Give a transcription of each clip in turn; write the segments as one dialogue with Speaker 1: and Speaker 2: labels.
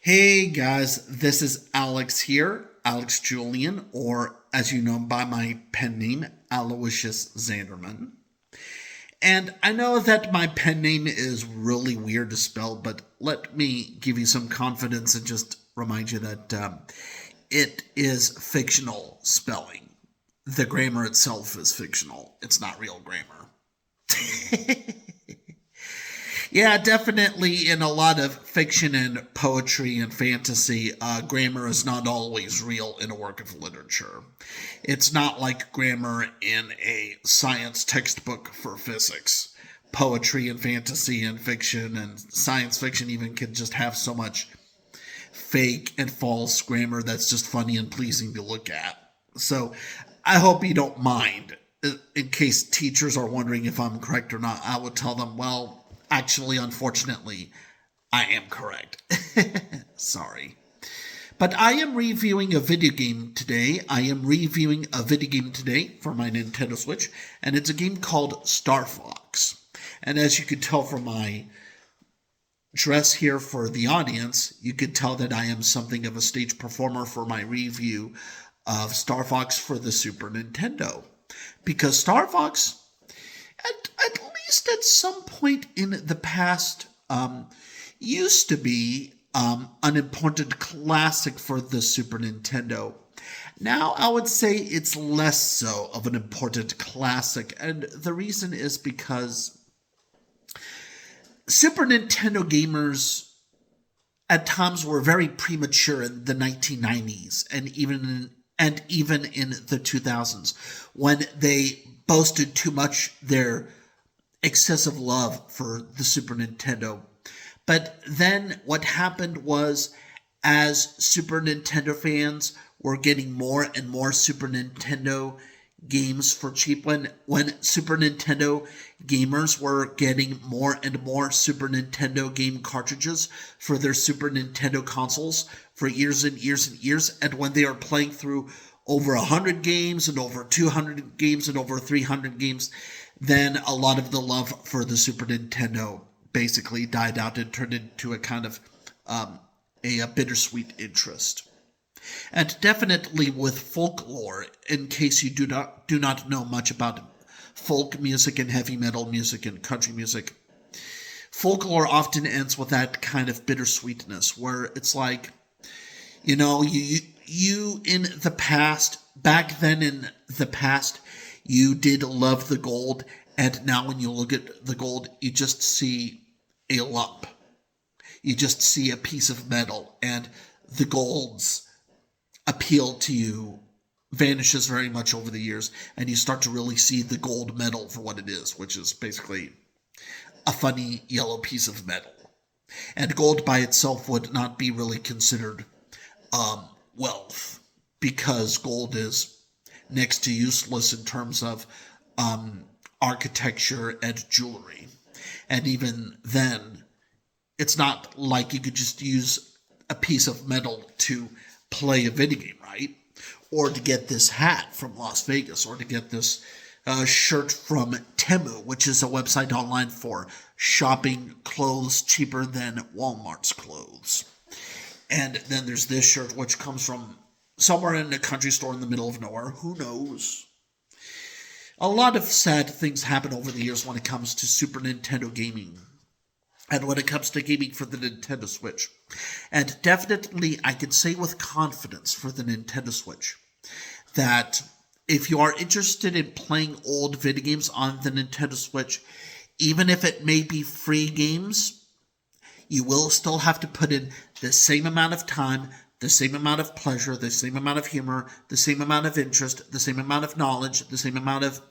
Speaker 1: Hey guys, this is Alex here, Alex Julian, or as you know by my pen name, Aloysius Zanderman. And I know that my pen name is really weird to spell, but let me give you some confidence and just remind you that it is fictional spelling. The grammar itself is fictional, it's not real grammar. Yeah, definitely in a lot of fiction and poetry and fantasy, grammar is not always real in a work of literature. It's not like grammar in a science textbook for physics. Poetry and fantasy and fiction and science fiction even can just have so much fake and false grammar that's just funny and pleasing to look at. So I hope you don't mind. In case teachers are wondering if I'm correct or not, I would tell them, well, actually, unfortunately, I am correct. Sorry. But I am reviewing a video game today. For my Nintendo Switch, and it's a game called StarFox. And as you could tell from my dress here for the audience, you could tell that I am something of a stage performer for my review of StarFox for the Super Nintendo. Because StarFox, at least at some point in the past, used to be an important classic for the Super Nintendo. Now I would say it's less so of an important classic, and the reason is because Super Nintendo gamers at times were very premature in the 1990s and even in the 2000s when they boasted too much their excessive love for the Super Nintendo. But then what happened was, as Super Nintendo fans were getting more and more Super Nintendo games for cheap, when Super Nintendo gamers were getting more and more Super Nintendo game cartridges for their Super Nintendo consoles for years and years and years, and when they are playing through over 100 games and over 200 games and over 300 games, then a lot of the love for the Super Nintendo basically died out and turned into a kind of a bittersweet interest. And definitely with folklore, in case you do not know much about folk music and heavy metal music and country music, folklore often ends with that kind of bittersweetness where it's like, you in the past, back then in the past, you did love the gold, and now when you look at the gold, you just see a lump. You just see a piece of metal, and the gold's appeal to you vanishes very much over the years, and you start to really see the gold medal for what it is, which is basically a funny yellow piece of metal. And gold by itself would not be really considered wealth, because gold is next to useless in terms of architecture and jewelry. And even then, it's not like you could just use a piece of metal to play a video game, right? Or to get this hat from Las Vegas, or to get this shirt from Temu, which is a website online for shopping clothes cheaper than Walmart's clothes. And then there's this shirt, which comes from somewhere in a country store in the middle of nowhere. Who knows? A lot of sad things happen over the years when it comes to Super Nintendo gaming, and when it comes to gaming for the Nintendo Switch. And definitely, I can say with confidence for the Nintendo Switch that if you are interested in playing old video games on the Nintendo Switch, even if it may be free games, you will still have to put in the same amount of time, the same amount of pleasure, the same amount of humor, the same amount of interest, the same amount of knowledge, the same amount of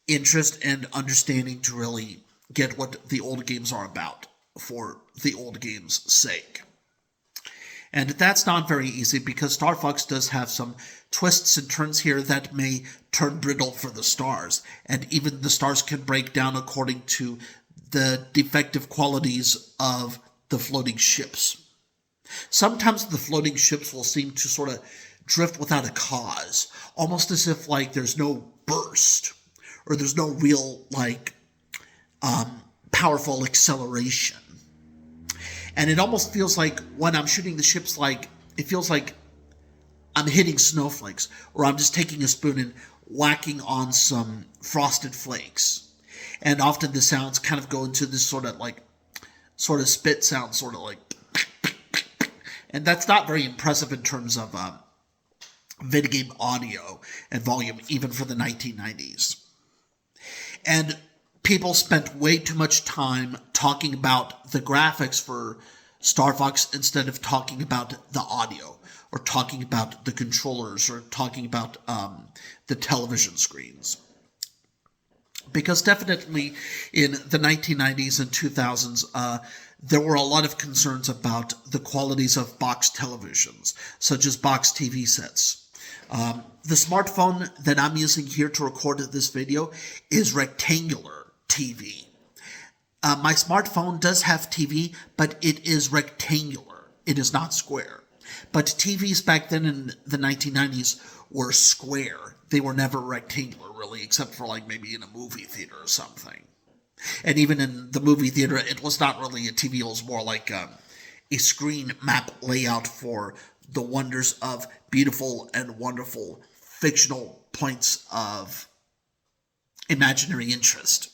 Speaker 1: interest and understanding to really get what the old games are about for the old games' sake. And that's not very easy, because Star Fox does have some twists and turns here that may turn brittle for the stars, and even the stars can break down according to the defective qualities of the floating ships. Sometimes the floating ships will seem to sort of drift without a cause, almost as if like there's no burst, or there's no real powerful acceleration. And it almost feels like when I'm shooting the ships, like it feels like I'm hitting snowflakes, or I'm just taking a spoon and whacking on some frosted flakes. And often the sounds kind of go into this sort of spit sound, sort of like, and that's not very impressive in terms of video game audio and volume, even for the 1990s. And people spent way too much time talking about the graphics for StarFox instead of talking about the audio, or talking about the controllers, or talking about the television screens. Because definitely in the 1990s and 2000s, there were a lot of concerns about the qualities of box televisions, such as box TV sets. The smartphone that I'm using here to record this video is rectangular TV. My smartphone does have TV, but it is rectangular. It is not square. But TVs back then in the 1990s were square. They were never rectangular, really, except for like maybe in a movie theater or something. And even in the movie theater, it was not really a TV. It was more like a screen map layout for the wonders of beautiful and wonderful fictional points of imaginary interest.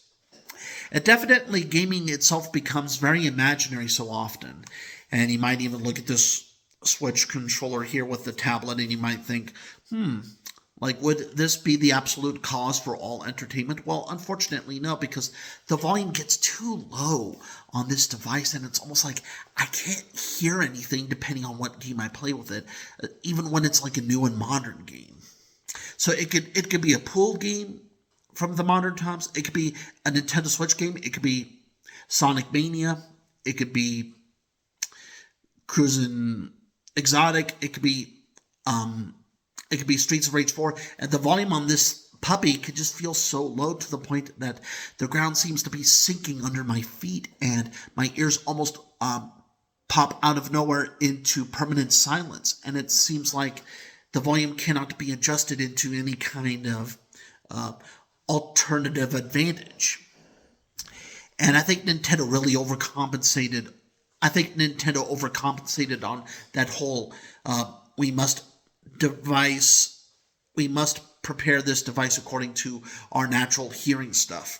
Speaker 1: And definitely gaming itself becomes very imaginary so often. And you might even look at this Switch controller here with the tablet and you might think, like, would this be the absolute cause for all entertainment? Well, unfortunately, no, because the volume gets too low on this device, and it's almost like I can't hear anything depending on what game I play with it, even when it's like a new and modern game. So it could be a pool game from the modern times. It could be a Nintendo Switch game. It could be Sonic Mania. It could be Cruisin' Exotic. It could be Streets of Rage 4, and the volume on this puppy could just feel so low to the point that the ground seems to be sinking under my feet, and my ears almost pop out of nowhere into permanent silence, and it seems like the volume cannot be adjusted into any kind of alternative advantage. And I think Nintendo really overcompensated. I think Nintendo overcompensated on that whole we must prepare this device according to our natural hearing stuff.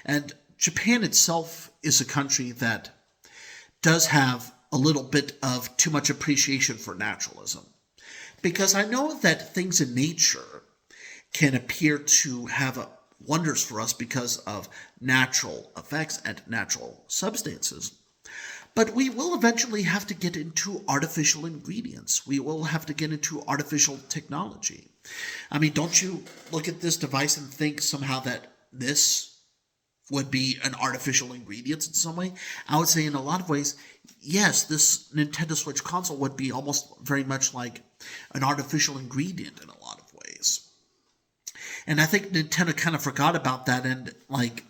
Speaker 1: And Japan itself is a country that does have a little bit of too much appreciation for naturalism. Because I know that things in nature can appear to have wonders for us because of natural effects and natural substances. But we will eventually have to get into artificial ingredients. We will have to get into artificial technology. I mean, don't you look at this device and think somehow that this would be an artificial ingredient in some way? I would say in a lot of ways, yes, this Nintendo Switch console would be almost very much like an artificial ingredient in a lot of ways. And I think Nintendo kind of forgot about that, and like,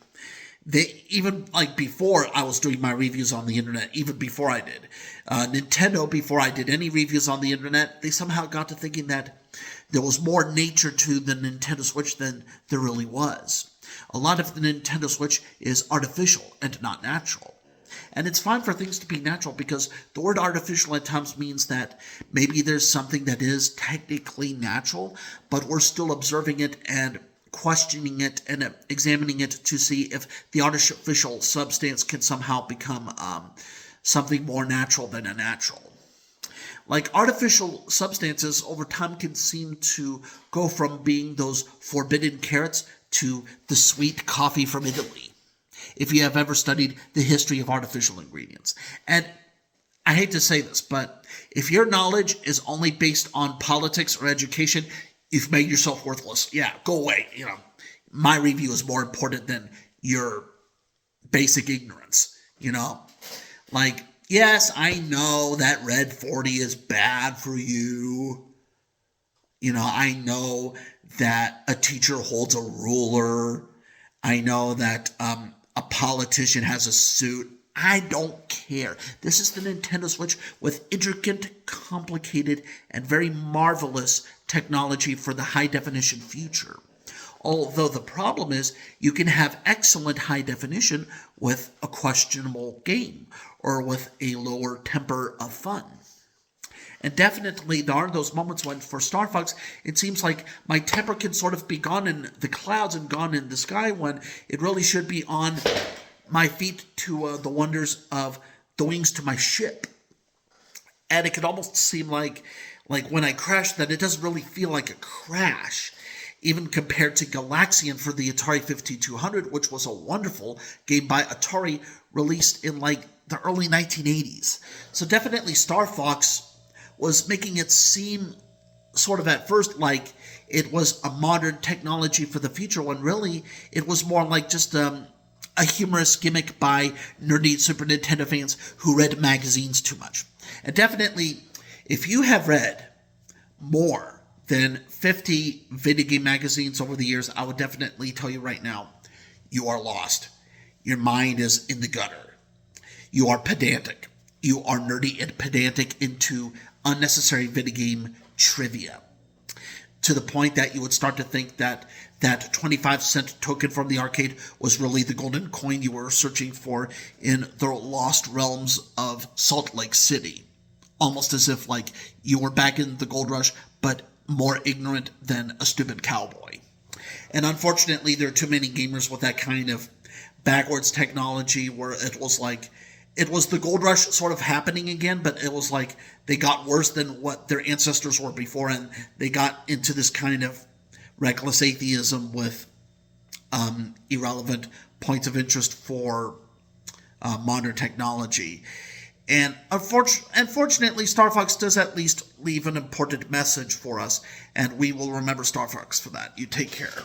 Speaker 1: they even, like, before I was doing my reviews on the internet, even before I did, Nintendo, before I did any reviews on the internet, they somehow got to thinking that there was more nature to the Nintendo Switch than there really was. A lot of the Nintendo Switch is artificial and not natural. And it's fine for things to be natural, because the word artificial at times means that maybe there's something that is technically natural, but we're still observing it and questioning it and examining it to see if the artificial substance can somehow become something more natural than a natural. Like, artificial substances over time can seem to go from being those forbidden carrots to the sweet coffee from Italy, if you have ever studied the history of artificial ingredients. And I hate to say this, but if your knowledge is only based on politics or education, you've made yourself worthless. Yeah, go away. You know, my review is more important than your basic ignorance, you know? Like, yes, I know that Red 40 is bad for you. You know, I know that a teacher holds a ruler. I know that a politician has a suit. I don't care. This is the Nintendo Switch with intricate, complicated, and very marvelous technology for the high-definition future. Although the problem is you can have excellent high definition with a questionable game or with a lower temper of fun. And definitely there are those moments when, for StarFox, it seems like my temper can sort of be gone in the clouds and gone in the sky when it really should be on my feet to the wonders of the wings to my ship. And it can almost seem like when I crash that it doesn't really feel like a crash, even compared to Galaxian for the Atari 5200, which was a wonderful game by Atari released in like the early 1980s. So definitely StarFox was making it seem sort of at first like it was a modern technology for the future, when really it was more like just a humorous gimmick by nerdy Super Nintendo fans who read magazines too much. And definitely, if you have read more than 50 video game magazines over the years, I would definitely tell you right now, you are lost. Your mind is in the gutter. You are pedantic. You are nerdy and pedantic into unnecessary video game trivia, to the point that you would start to think that that 25-cent token from the arcade was really the golden coin you were searching for in the lost realms of Salt Lake City. Almost as if like you were back in the gold rush, but more ignorant than a stupid cowboy. And unfortunately, there are too many gamers with that kind of backwards technology where it was like, it was the gold rush sort of happening again, but it was like they got worse than what their ancestors were before, and they got into this kind of reckless atheism with irrelevant points of interest for modern technology. And unfortunately, StarFox does at least leave an important message for us, and we will remember StarFox for that. You take care.